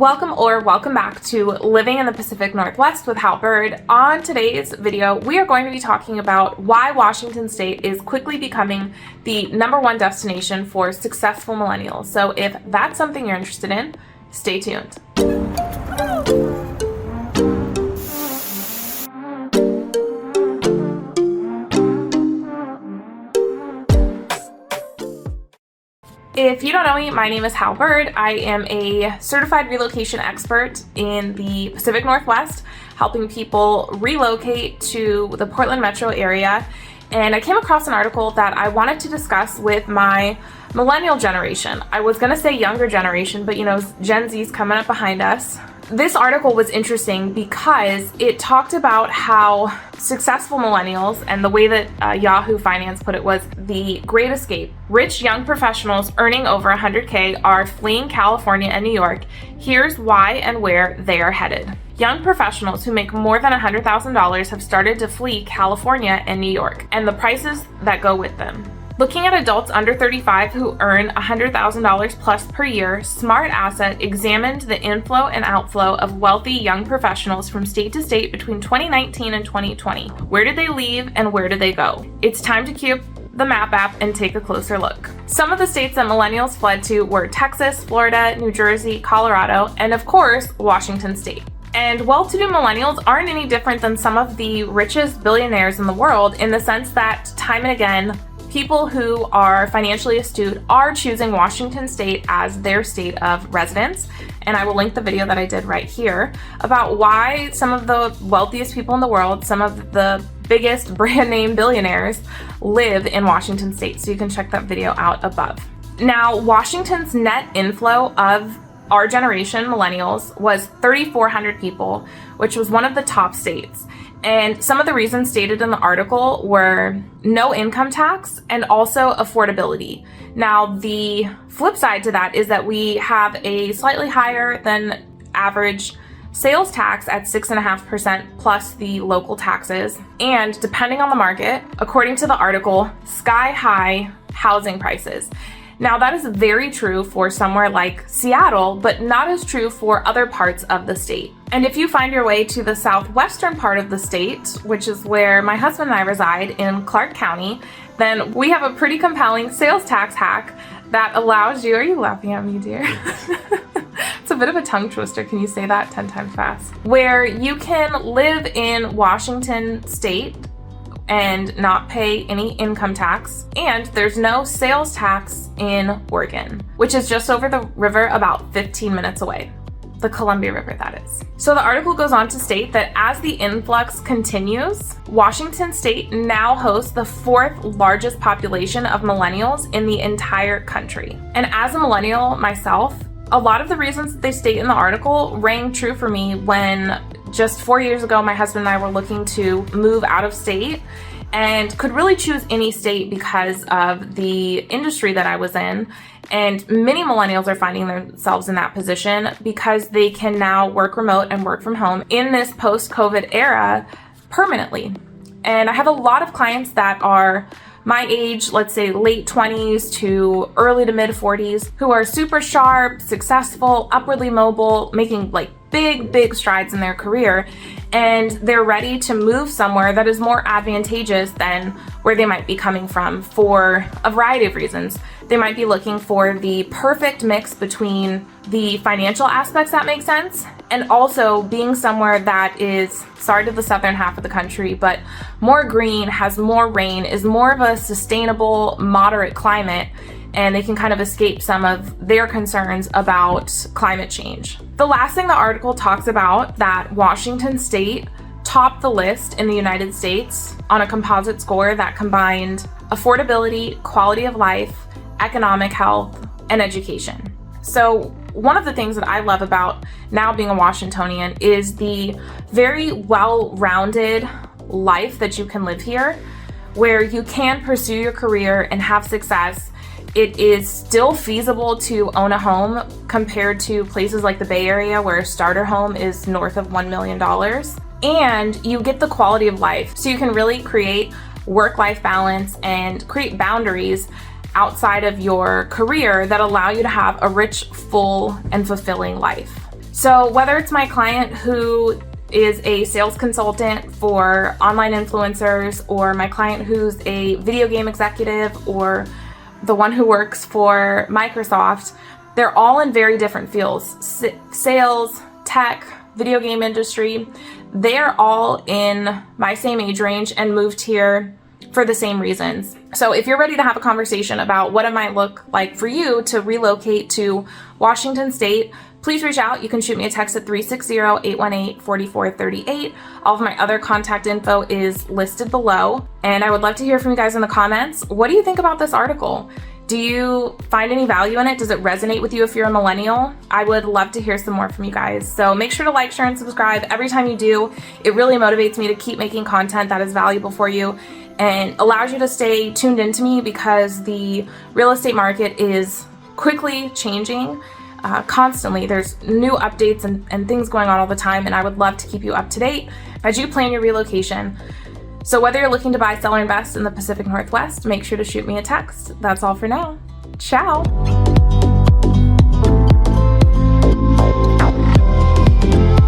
Welcome back to Living in the Pacific Northwest with Hal Byrd. On today's video, we are going to be talking about why Washington State is quickly becoming the #1 destination for successful millennials. So if that's something you're interested in, stay tuned. If you don't know me, my name is Hal Byrd. I am a certified relocation expert in the Pacific Northwest, helping people relocate to the Portland metro area. And I came across an article that I wanted to discuss with my millennial generation. I was gonna say younger generation, but Gen Z's coming up behind us. This article was interesting because it talked about how successful millennials, and the way that Yahoo Finance put it was the great escape. Rich young professionals earning over 100K are fleeing California and New York. Here's why and where they are headed. Young professionals who make more than $100,000 have started to flee California and New York, and the prices that go with them. Looking at adults under 35 who earn $100,000 plus per year, Smart Asset examined the inflow and outflow of wealthy young professionals from state to state between 2019 and 2020. Where did they leave and where did they go? It's time to cue up the map app and take a closer look. Some of the states that millennials fled to were Texas, Florida, New Jersey, Colorado, and of course, Washington State. And well-to-do millennials aren't any different than some of the richest billionaires in the world, in the sense that time and again, people who are financially astute are choosing Washington State as their state of residence. And I will link the video that I did right here about why some of the wealthiest people in the world, some of the biggest brand name billionaires, live in Washington State. So you can check that video out above. Now, Washington's net inflow of our generation, millennials, was 3,400 people, which was one of the top states. And some of the reasons stated in the article were no income tax and also affordability. Now, the flip side to that is that we have a slightly higher than average sales tax at 6.5% plus the local taxes. And depending on the market, according to the article, sky-high housing prices. Now, that is very true for somewhere like Seattle, but not as true for other parts of the state. And if you find your way to the southwestern part of the state, which is where my husband and I reside in Clark County, then we have a pretty compelling sales tax hack that allows you— are you laughing at me, dear? It's a bit of a tongue twister. Can you say that 10 times fast? Where you can live in Washington State and not pay any income tax, and there's no sales tax in Oregon, which is just over the river about 15 minutes away. The Columbia River, that is. So the article goes on to state that as the influx continues, Washington State now hosts the 4th largest population of millennials in the entire country. And as a millennial myself, a lot of the reasons that they state in the article rang true for me when just 4 years ago, my husband and I were looking to move out of state and could really choose any state because of the industry that I was in. And many millennials are finding themselves in that position because they can now work remote and work from home in this post-COVID era permanently. And I have a lot of clients that are my age, let's say late 20s to early to mid 40s, who are super sharp, successful, upwardly mobile, making like big strides in their career, and they're ready to move somewhere that is more advantageous than where they might be coming from for a variety of reasons. They might be looking for the perfect mix between the financial aspects that make sense and also being somewhere that is, sorry to the southern half of the country, but more green, has more rain, is more of a sustainable, moderate climate, and they can kind of escape some of their concerns about climate change. The last thing the article talks about, that Washington State topped the list in the United States on a composite score that combined affordability, quality of life, economic health, and education. So one of the things that I love about now being a Washingtonian is the very well-rounded life that you can live here, where you can pursue your career and have success. It is still feasible to own a home compared to places like the Bay Area, where a starter home is north of $1 million. And you get the quality of life. So you can really create work-life balance and create boundaries outside of your career that allow you to have a rich, full, and fulfilling life. So whether it's my client who is a sales consultant for online influencers, or my client who's a video game executive, or the one who works for Microsoft, they're all in very different fields. Sales, tech, video game industry, they're all in my same age range and moved here for the same reasons. So if you're ready to have a conversation about what it might look like for you to relocate to Washington State, please reach out. You can shoot me a text at 360-818-4438. All of my other contact info is listed below. And I would love to hear from you guys in the comments. What do you think about this article? Do you find any value in it? Does it resonate with you if you're a millennial? I would love to hear some more from you guys. So make sure to like, share, and subscribe. Every time you do, it really motivates me to keep making content that is valuable for you and allows you to stay tuned into me, because the real estate market is quickly changing. Constantly. There's new updates and things going on all the time, and I would love to keep you up to date as you plan your relocation. So whether you're looking to buy, sell, or invest in the Pacific Northwest, make sure to shoot me a text. That's all for now. Ciao!